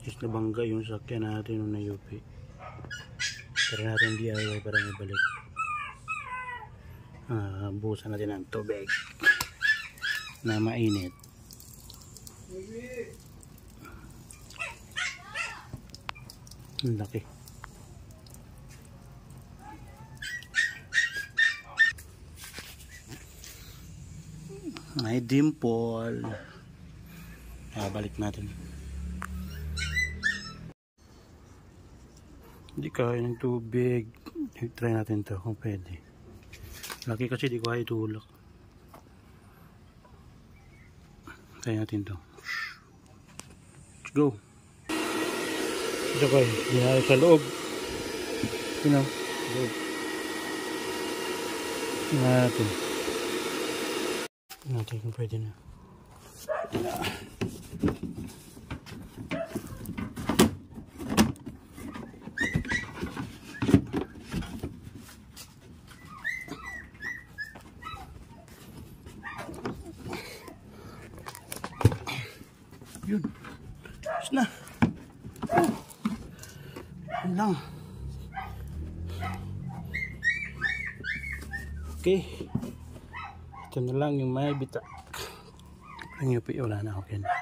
Just nabangga yung sakyan natin nung na-UP. Pero natin DIY para mabalik. Busan natin ang tubig na mainit. Ang laki. May dimple. Balik natin. Hindi kaya ng tubig. Try natin to kung pwede. Laki kasi di ko kaya itulak. Try natin to. Let's go. Ito kayo. Dinari sa loob. Loob. Natin. Natin kung pwede na. Yun. Tapos na. Yun lang. Okay. Ito na lang yung may bitak. Ang UP, wala na. Okay na.